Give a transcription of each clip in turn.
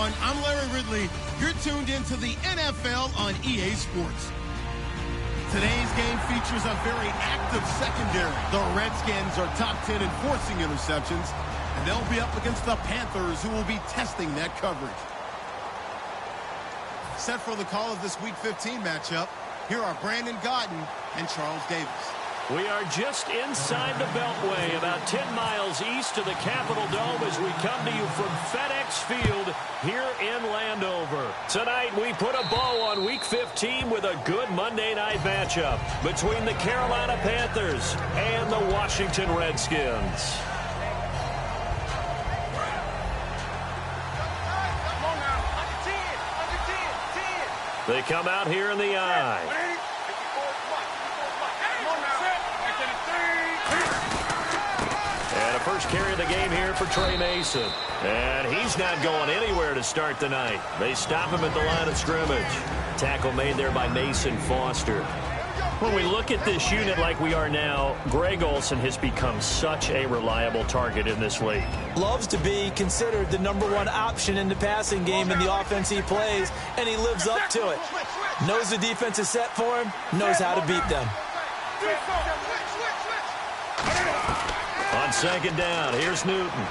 everyone. I'm Larry Ridley. You're tuned into the NFL on EA Sports. Today's game features a very active secondary. The Redskins are top 10 in forcing interceptions, and they'll be up against the Panthers, who will be testing that coverage. Set for the call of this Week 15 matchup, here are Brandon Gaudin and Charles Davis. We are just inside the Beltway, about 10 miles east of the Capitol Dome as we come to you from FedEx Field here in Landover. Tonight, we put a bow on Week 15 with a good Monday night matchup between the Carolina Panthers and the Washington Redskins. They come out here in the eye. And a first carry of the game here for Trey Mason. And he's not going anywhere to start the night. They stop him at the line of scrimmage. Tackle made there by Mason Foster. When we look at this unit like we are now, Greg Olsen has become such a reliable target in this league. Loves to be considered the #1 option in the passing game in the offense he plays, and he lives up to it. Knows the defense is set for him, knows how to beat them. On second down, here's Newton.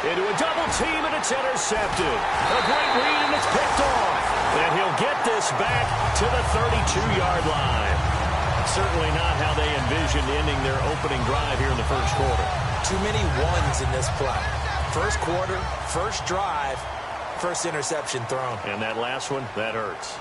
Into a double team, and it's intercepted. A great read, and it's picked off. And he'll get this back to the 32-yard line. Certainly not how they envisioned ending their opening drive here in the first quarter. Too many ones in this play. First quarter, first drive, first interception thrown. And that last one, that hurts.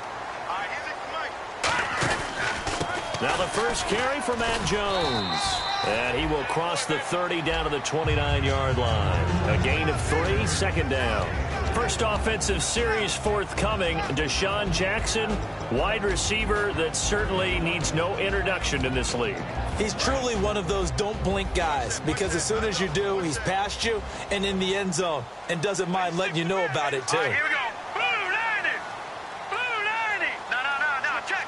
Now the first carry for Matt Jones. And he will cross the 30 down to the 29-yard line. A gain of 3, second down. First offensive series forthcoming. Deshaun Jackson, wide receiver that certainly needs no introduction in this league. He's truly one of those don't blink guys, because as soon as you do, he's past you and in the end zone and doesn't mind letting you know about it too. All right, here we go. Blue 90. No, check.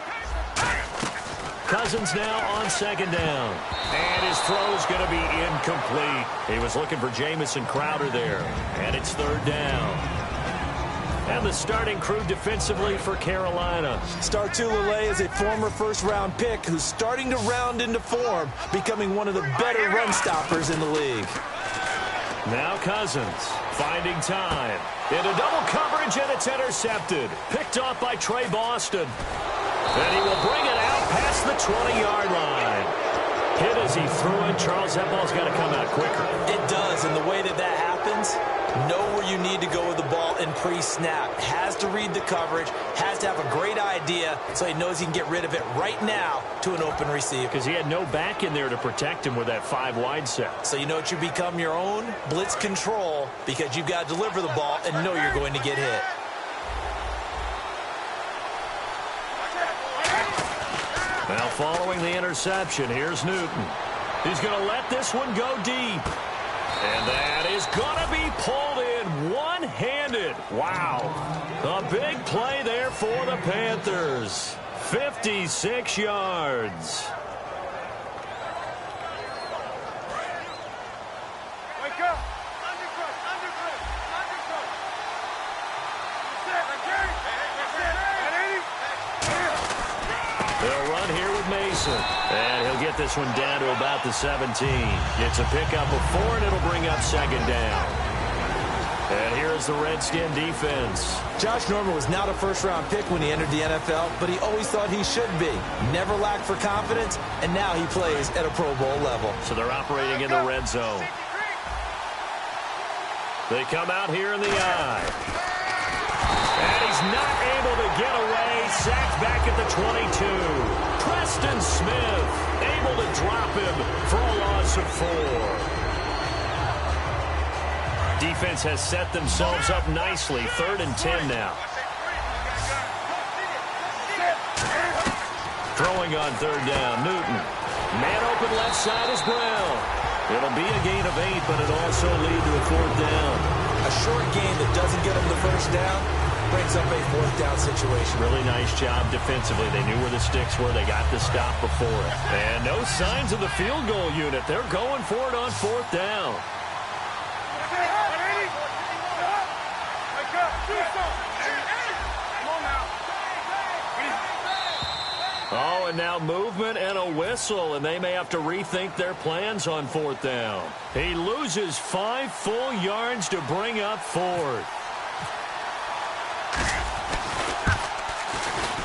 Cousins now on second down. And his throw's going to be incomplete. He was looking for Jamison Crowder there. And it's third down. And the starting crew defensively for Carolina. Star Tulele is a former first-round pick who's starting to round into form, becoming one of the better run stoppers in the league. Now Cousins finding time. Into double coverage, and it's intercepted. Picked off by Trey Boston. And he will bring it out past the 20-yard line. Hit as he threw it. Charles, that ball's got to come out quicker. It does, and the way that happens, know where you need to go with the ball and pre-snap. Has to read the coverage, has to have a great idea so he knows he can get rid of it right now to an open receiver. Because he had no back in there to protect him with that 5-wide set. So you know it should become your own blitz control because you've got to deliver the ball and know you're going to get hit. Now following the interception, here's Newton. He's going to let this one go deep. And that is going to be pulled in one-handed. Wow. A big play there for the Panthers. 56 yards. Wake up. They'll run here with Mason. And he'll get this one down to about the 17. It's a pickup of 4, and it'll bring up second down. And here's the Redskin defense. Josh Norman was not a first-round pick when he entered the NFL, but he always thought he should be. Never lacked for confidence, and now he plays at a Pro Bowl level. So they're operating in the red zone. They come out here in the eye. And he's not able to get away. Sacked back at the 22. Preston Smith able to drop him for a loss of 4. Defense has set themselves up nicely. 3rd and 10 now. Throwing on 3rd down, Newton. Man open left side is Brown. It'll be a gain of 8, but it'll also lead to a 4th down. A short gain that doesn't get him the first down brings up a 4th down situation. Really nice job defensively. They knew where the sticks were. They got the stop before it. And no signs of the field goal unit. They're going for it on 4th down. Oh, and now movement and a whistle, and they may have to rethink their plans on 4th down. He loses 5 full yards to bring up 4th.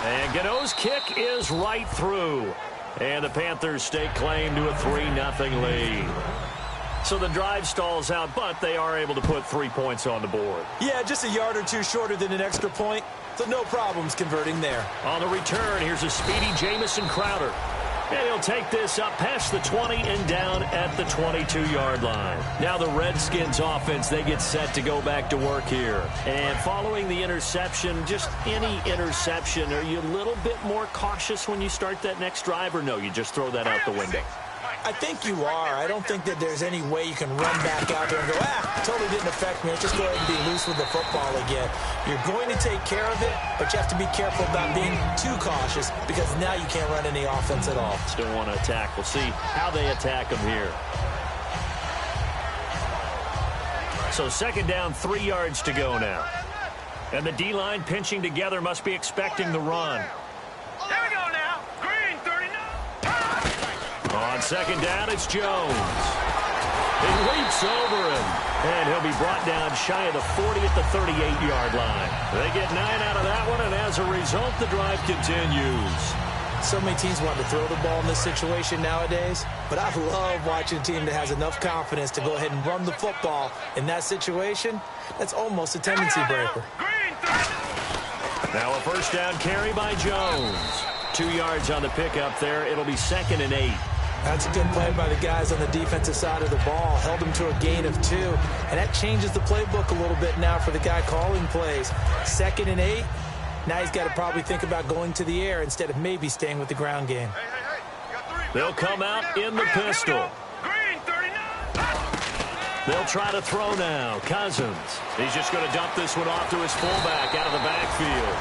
And Gano's kick is right through. And the Panthers stake claim to a 3-0 lead. So the drive stalls out, but they are able to put 3 points on the board. Yeah, just a yard or two shorter than an extra point. So no problems converting there. On the return, here's a speedy Jamison Crowder. And he'll take this up past the 20 and down at the 22-yard line. Now the Redskins offense, they get set to go back to work here. And following the interception, just any interception, are you a little bit more cautious when you start that next drive, or no, you just throw that out the window? I think you are. I don't think that there's any way you can run back out there and go, totally didn't affect me. Let's just go ahead and be loose with the football again. You're going to take care of it, but you have to be careful about being too cautious because now you can't run any offense at all. Still want to attack. We'll see how they attack them here. So 2nd down, 3 yards to go now. And the D-line pinching together must be expecting the run. There we go now. Green, 39. On 2nd down, it's Jones. He leaps over him, and he'll be brought down shy of the 40 at the 38-yard line. They get 9 out of that one, and as a result, the drive continues. So many teams want to throw the ball in this situation nowadays, but I love watching a team that has enough confidence to go ahead and run the football in that situation. That's almost a tendency breaker. Now a 1st down carry by Jones. 2 yards on the pickup there. It'll be 2nd and 8. That's a good play by the guys on the defensive side of the ball. Held them to a gain of 2. And that changes the playbook a little bit now for the guy calling plays. 2nd and 8. Now he's got to probably think about going to the air instead of maybe staying with the ground game. They'll come out in the pistol. They'll try to throw now. Cousins. He's just going to dump this one off to his fullback out of the backfield.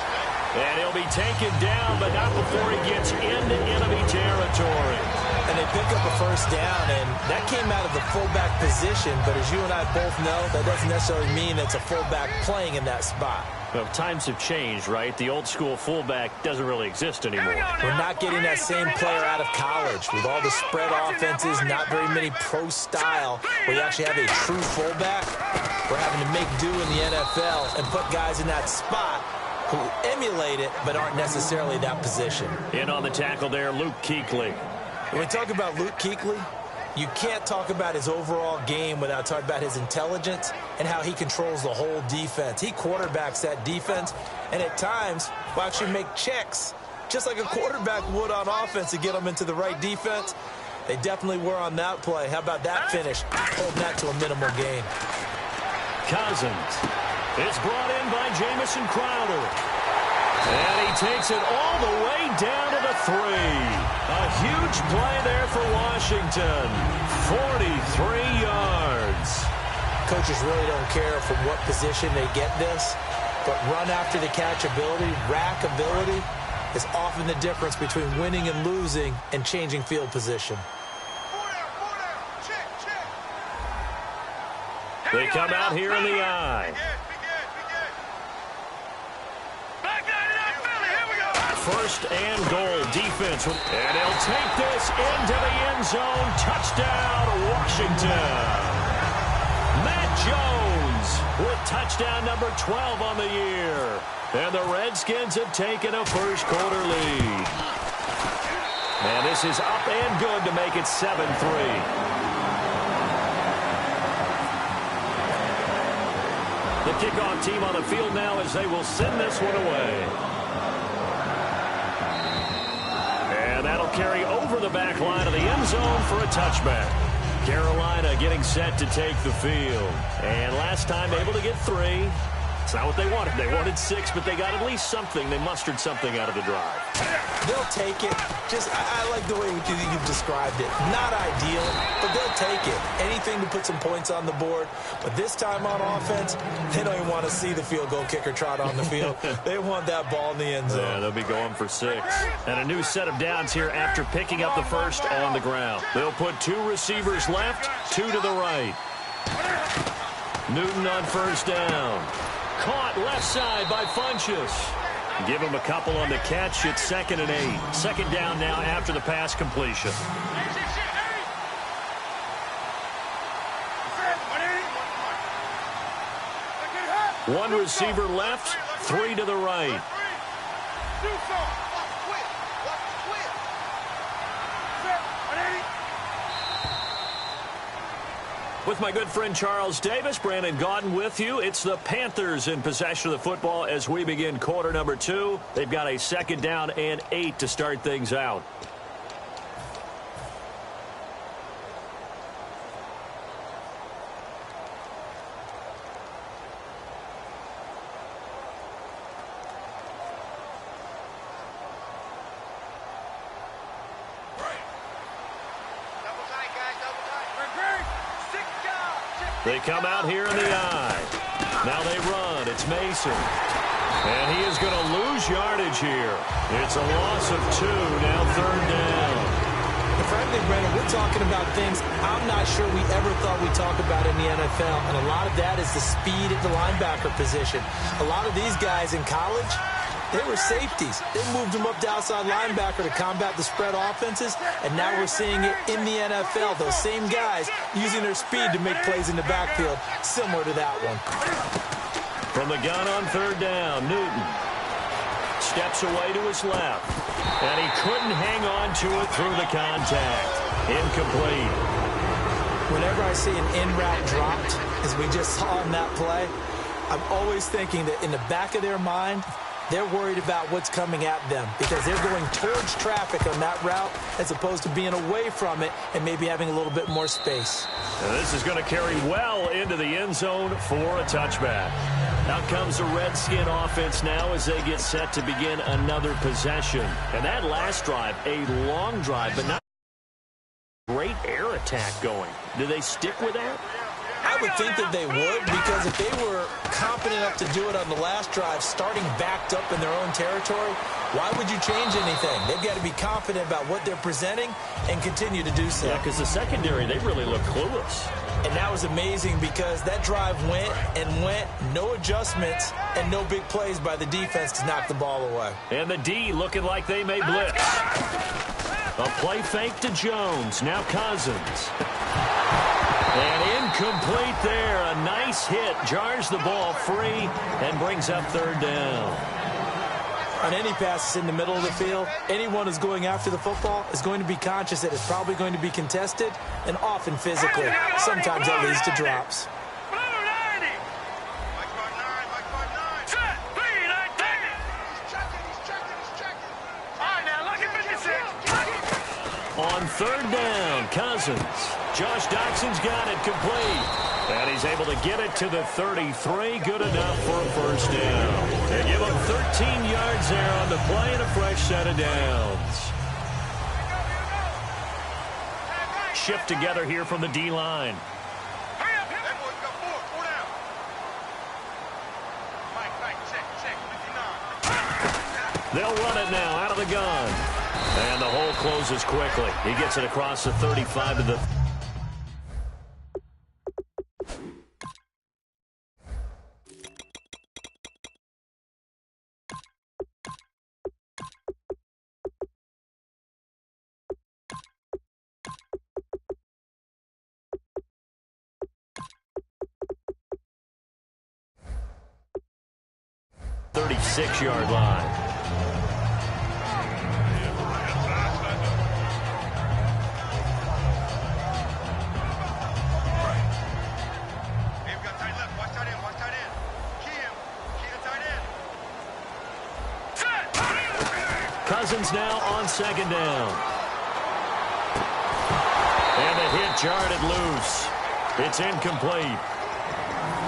And he'll be taken down, but not before he gets into enemy territory. And they pick up a 1st down, and that came out of the fullback position. But as you and I both know, that doesn't necessarily mean it's a fullback playing in that spot. Well, times have changed, right? The old school fullback doesn't really exist anymore. We're not getting that same player out of college. With all the spread offenses, not very many pro style, where you actually have a true fullback. We're having to make do in the NFL and put guys in that spot who emulate it but aren't necessarily that position. In on the tackle there, Luke Kuechly. When we talk about Luke Kuechly, you can't talk about his overall game without talking about his intelligence and how he controls the whole defense. He quarterbacks that defense, and at times will actually make checks, just like a quarterback would on offense to get them into the right defense. They definitely were on that play. How about that finish? Holding that to a minimal gain. Cousins. It's brought in by Jamison Crowder. And he takes it all the way down to the 3. A huge play there for Washington. 43 yards. Coaches really don't care from what position they get this, but run after the catch ability, rack ability, is often the difference between winning and losing and changing field position. They come out here in the eye. First and goal defense. And he'll take this into the end zone. Touchdown, Washington. Matt Jones with touchdown number 12 on the year. And the Redskins have taken a first quarter lead. And this is up and good to make it 7-3. The kickoff team on the field now as they will send this one away. And that'll carry over the back line of the end zone for a touchback. Carolina getting set to take the field. And last time able to get 3. It's not what they wanted. They wanted 6, but they got at least something. They mustered something out of the drive. They'll take it. I like the way you've described it. Not ideal, but they'll take it. Anything to put some points on the board. But this time on offense, they don't even want to see the field goal kicker trot on the field. They want that ball in the end zone. Yeah, they'll be going for 6. And a new set of downs here after picking up the first on the ground. They'll put 2 receivers left, 2 to the right. Newton on first down. Caught left side by Funchess. Give him a couple on the catch. It's 2nd and 8. Second down now after the pass completion. One receiver left, 3 to the right. With my good friend Charles Davis, Brandon Gaudin with you. It's the Panthers in possession of the football as we begin quarter number 2. They've got a 2nd down and 8 to start things out. They come out here in the eye. Now they run. It's Mason. And he is going to lose yardage here. It's a loss of 2. Now 3rd down. And frankly, Brandon, we're talking about things I'm not sure we ever thought we'd talk about in the NFL. And a lot of that is the speed at the linebacker position. A lot of these guys in college, they were safeties. They moved them up to outside linebacker to combat the spread offenses, and now we're seeing it in the NFL. Those same guys using their speed to make plays in the backfield, similar to that one. From the gun on 3rd down, Newton steps away to his left, and he couldn't hang on to it through the contact. Incomplete. Whenever I see an in route dropped, as we just saw in that play, I'm always thinking that in the back of their mind, they're worried about what's coming at them because they're going towards traffic on that route as opposed to being away from it and maybe having a little bit more space. And this is going to carry well into the end zone for a touchback. Out comes the Redskin offense now as they get set to begin another possession. And that last drive, a long drive, but not great air attack going. Do they stick with that? I would think that they would, because if they were confident enough to do it on the last drive, starting backed up in their own territory, why would you change anything? They've got to be confident about what they're presenting and continue to do so. Yeah, because the secondary, they really look clueless. And that was amazing because that drive went and went, no adjustments, and no big plays by the defense to knock the ball away. And the D looking like they may blitz. A play fake to Jones, now Cousins. And incomplete there. A nice hit. Jars the ball free and brings up 3rd down. On any passes in the middle of the field, anyone who's going after the football is going to be conscious that it's probably going to be contested and often physically. Sometimes that leads to drops. On 3rd down, Cousins. Josh Doxson's got it complete. And he's able to get it to the 33. Good enough for a 1st down. They give him 13 yards there on the play and a fresh set of downs. Shift together here from the D-line. They'll run it now out of the gun. And the hole closes quickly. He gets it across the 35 to the... ...36-yard line. Cousins now on 2nd down. And the hit jarred it loose. It's incomplete.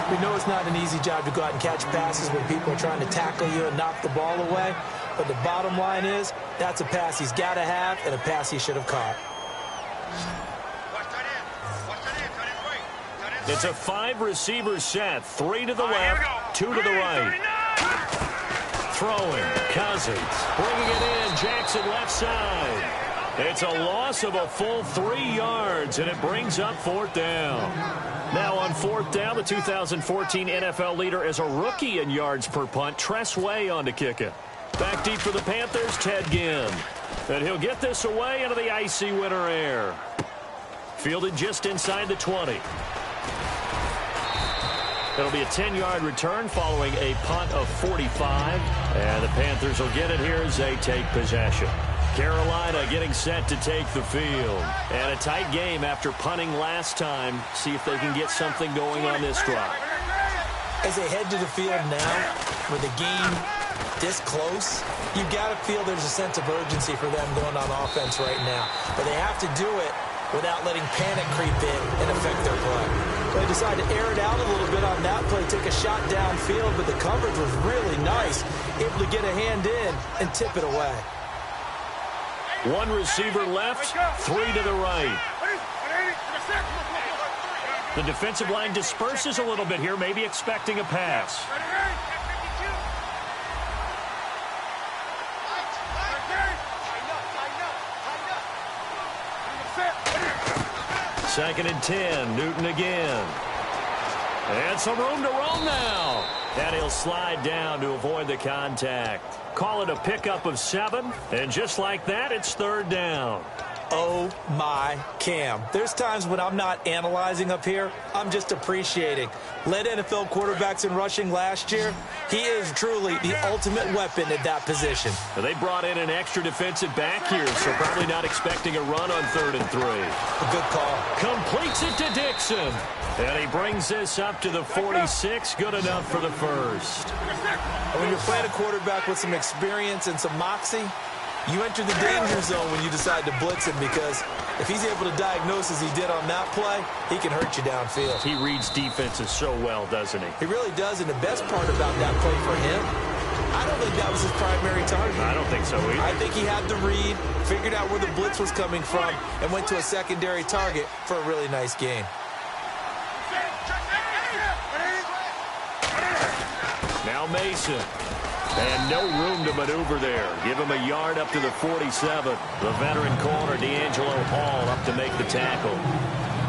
We know it's not an easy job to go out and catch passes when people are trying to tackle you and knock the ball away. But the bottom line is, that's a pass he's got to have and a pass he should have caught. It's a 5-receiver set. 3 to the left, 2 to the right. Throwing, Cousins, bringing it in, Jackson left side. It's a loss of a full 3 yards, and it brings up 4th down. Now on 4th down, the 2014 NFL leader is a rookie in yards per punt. Tress Way on to kick it. Back deep for the Panthers, Ted Ginn. And he'll get this away into the icy winter air. Fielded just inside the 20. It'll be a 10-yard return following a punt of 45. And the Panthers will get it here as they take possession. Carolina getting set to take the field. And a tight game after punting last time. See if they can get something going on this drive. As they head to the field now, with the game this close, you've got to feel there's a sense of urgency for them going on offense right now. But they have to do it without letting panic creep in and affect their play. They decided to air it out a little bit on that play, take a shot downfield, but the coverage was really nice, able to get a hand in and tip it away. One receiver left, 3 to the right. The defensive line disperses a little bit here, maybe expecting a pass. Second and 10, Newton again. And some room to roam now. And he'll slide down to avoid the contact. Call it a pickup of 7. And just like that, it's 3rd down. Oh, my Cam. There's times when I'm not analyzing up here. I'm just appreciating. Led NFL quarterbacks in rushing last year. He is truly the ultimate weapon at that position. Well, they brought in an extra defensive back here, so probably not expecting a run on 3rd and 3. A good call. Completes it to Dixon. And he brings this up to the 46. Good enough for the first. When you're playing a quarterback with some experience and some moxie, you enter the danger zone when you decide to blitz him, because if he's able to diagnose as he did on that play, he can hurt you downfield. He reads defenses so well, doesn't he? He really does, and the best part about that play for him, I don't think that was his primary target. I don't think so either. I think he had the read, figured out where the blitz was coming from, and went to a secondary target for a really nice gain. Now Mason. And no room to maneuver there. Give him a yard up to the 47. The veteran corner, D'Angelo Hall, up to make the tackle.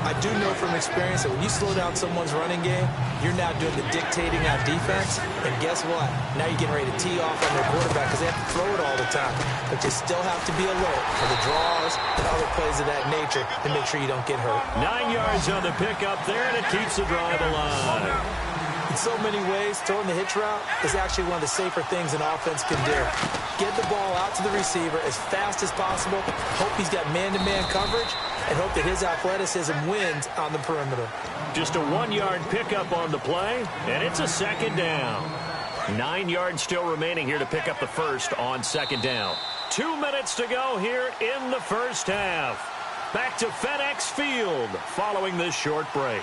I do know from experience that when you slow down someone's running game, you're now doing the dictating on defense. And guess what? Now you're getting ready to tee off on their quarterback because they have to throw it all the time. But you still have to be alert for the draws and other plays of that nature to make sure you don't get hurt. 9 yards on the pickup there, and it keeps the drive alive. In so many ways, throwing the hitch route is actually one of the safer things an offense can do. Get the ball out to the receiver as fast as possible, hope he's got man-to-man coverage, and hope that his athleticism wins on the perimeter. Just a 1-yard pickup on the play, and it's a 2nd down. 9 yards still remaining here to pick up the first on 2nd down. 2 minutes to go here in the first half. Back to FedEx Field following this short break.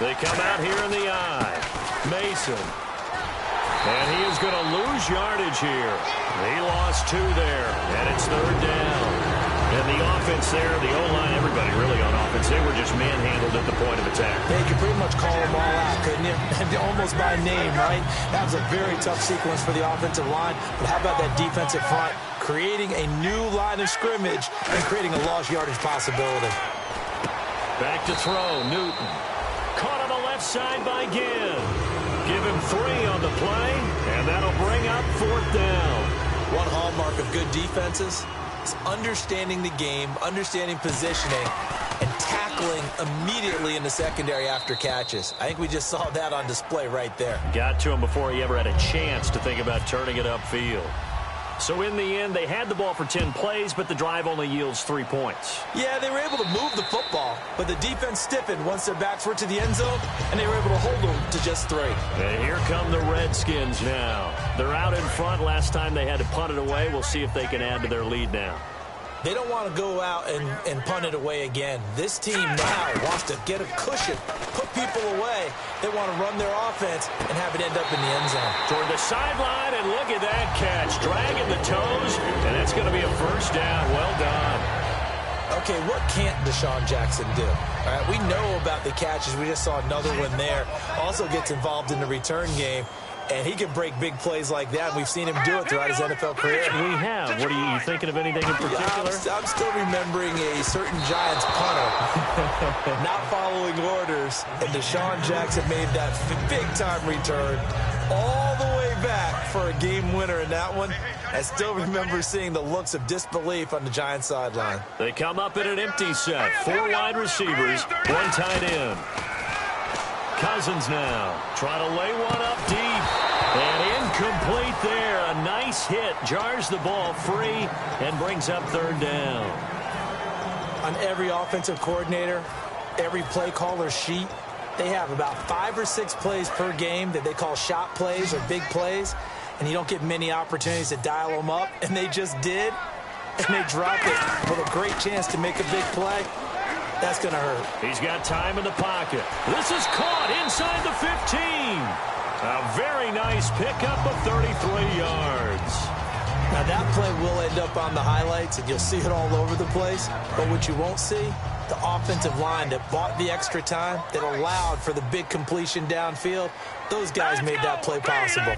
They come out here in the eye. Mason. And he is going to lose yardage here. He lost 2 there, and it's 3rd down. And the offense there, the O-line, everybody really on offense, they were just manhandled at the point of attack. Yeah, you could pretty much call them all out, couldn't you? Almost by name, right? That was a very tough sequence for the offensive line. But how about that defensive front creating a new line of scrimmage and creating a lost yardage possibility? Back to throw, Newton. Caught on the left side by Ginn. Give him 3 on the play, and that'll bring up 4th down. One hallmark of good defenses is understanding the game, understanding positioning, and tackling immediately in the secondary after catches. I think we just saw that on display right there. Got to him before he ever had a chance to think about turning it upfield. So in the end, they had the ball for 10 plays, but the drive only yields 3 points. Yeah, they were able to move the football, but the defense stiffened once their backs were to the end zone, and they were able to hold them to just 3. And here come the Redskins now. They're out in front. Last time they had to punt it away. We'll see if they can add to their lead now. They don't want to go out and punt it away again. This team now wants to get a cushion, put people away. They want to run their offense and have it end up in the end zone. Toward the sideline, and look at that catch. Dragging the toes, and that's going to be a 1st down. Well done. Okay, what can't Deshaun Jackson do? All right, we know about the catches. We just saw another one there. Also gets involved in the return game. And he can break big plays like that. We've seen him do it throughout his NFL career. We have. What are you thinking of anything in particular? I'm still remembering a certain Giants punter not following orders, and Deshaun Jackson made that big-time return all the way back for a game winner in that one. I still remember seeing the looks of disbelief on the Giants sideline. They come up in an empty set. 4 wide receivers, 1 tight end. Cousins now trying to lay one up deep. And incomplete there. A nice hit. Jars the ball free and brings up 3rd down. On every offensive coordinator, every play caller sheet, they have about 5 or 6 plays per game that they call shot plays or big plays. And you don't get many opportunities to dial them up. And they just did. And they dropped it with a great chance to make a big play. That's going to hurt. He's got time in the pocket. This is caught inside the 15. A very nice pickup of 33 yards. Now, that play will end up on the highlights, and you'll see it all over the place. But what you won't see, the offensive line that bought the extra time, that allowed for the big completion downfield, those guys made that play possible.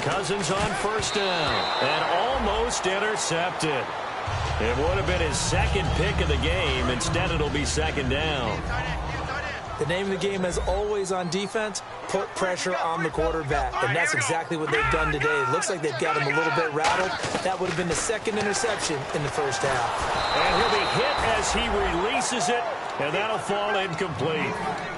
Cousins on 1st down and almost intercepted. It would have been his 2nd pick of the game. Instead, it'll be 2nd down. The name of the game is always on defense, put pressure on the quarterback. And that's exactly what they've done today. It looks like they've got him a little bit rattled. That would have been the 2nd interception in the 1st half. And he'll be hit as he releases it, and that'll fall incomplete.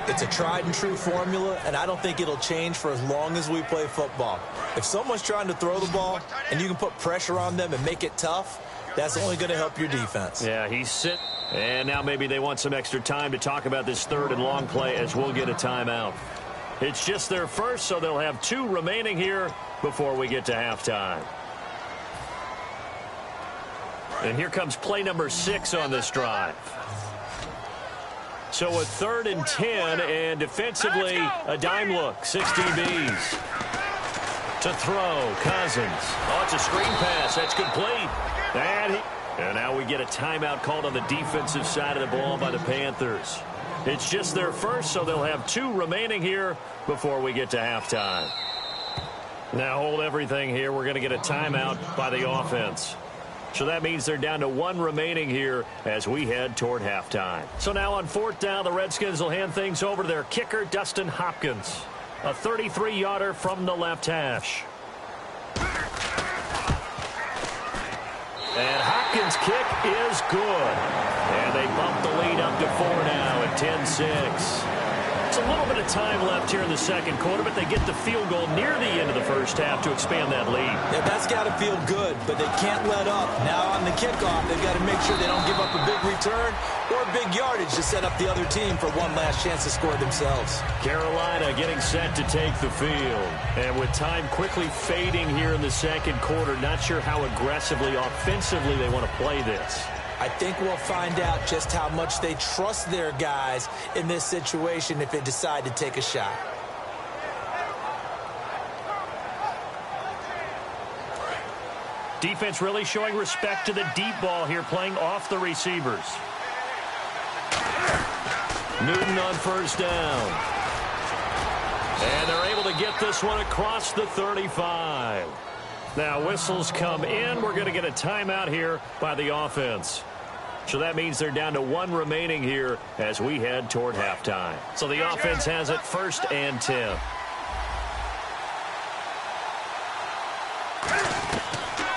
It's a tried and true formula, and I don't think it'll change for as long as we play football. If someone's trying to throw the ball and you can put pressure on them and make it tough, that's only going to help your defense. Yeah, he's sit. And now maybe they want some extra time to talk about this 3rd and long play as we'll get a timeout. It's just their first, so they'll have 2 remaining here before we get to halftime. And here comes play number 6 on this drive. So a 3rd and 10, and defensively a dime look, 6 DBs. To throw, Cousins. Oh, it's a screen pass. That's complete. And now we get a timeout called on the defensive side of the ball by the Panthers. It's just their first, so they'll have 2 remaining here before we get to halftime. Now hold everything here. We're going to get a timeout by the offense. So that means they're down to 1 remaining here as we head toward halftime. So now on 4th down, the Redskins will hand things over to their kicker, Dustin Hopkins. A 33-yarder from the left hash. And Hopkins' kick is good. And they bump the lead up to 4 now at 10-6. It's a little bit of time left here in the 2nd quarter, but they get the field goal near the end of the 1st half to expand that lead. Yeah, that's got to feel good, but they can't let up. Now on the kickoff, they've got to make sure they don't give up a big return or big yardage to set up the other team for one last chance to score themselves. Carolina getting set to take the field. And with time quickly fading here in the 2nd quarter, not sure how aggressively, offensively they want to play this. I think we'll find out just how much they trust their guys in this situation if they decide to take a shot. Defense really showing respect to the deep ball here, playing off the receivers. Newton on 1st down. And they're able to get this one across the 35. Now whistles come in. We're going to get a timeout here by the offense. So that means they're down to 1 remaining here as we head toward halftime. So the offense has it 1st and 10.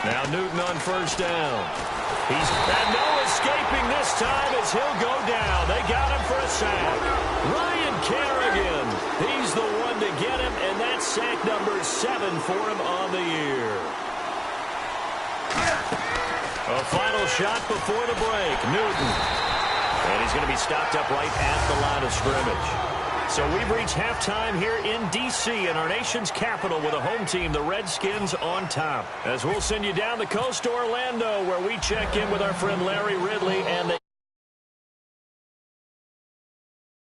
Now Newton on 1st down. And no escaping this time as he'll go down. They got him for a sack. Ryan Kerrigan, he's the one to get him, and that's sack number 7 for him on the year. A final shot before the break. Newton. And he's going to be stopped up right at the line of scrimmage. So we've reached halftime here in D.C. in our nation's capital with a home team, the Redskins, on top. As we'll send you down the coast to Orlando, where we check in with our friend Larry Ridley and the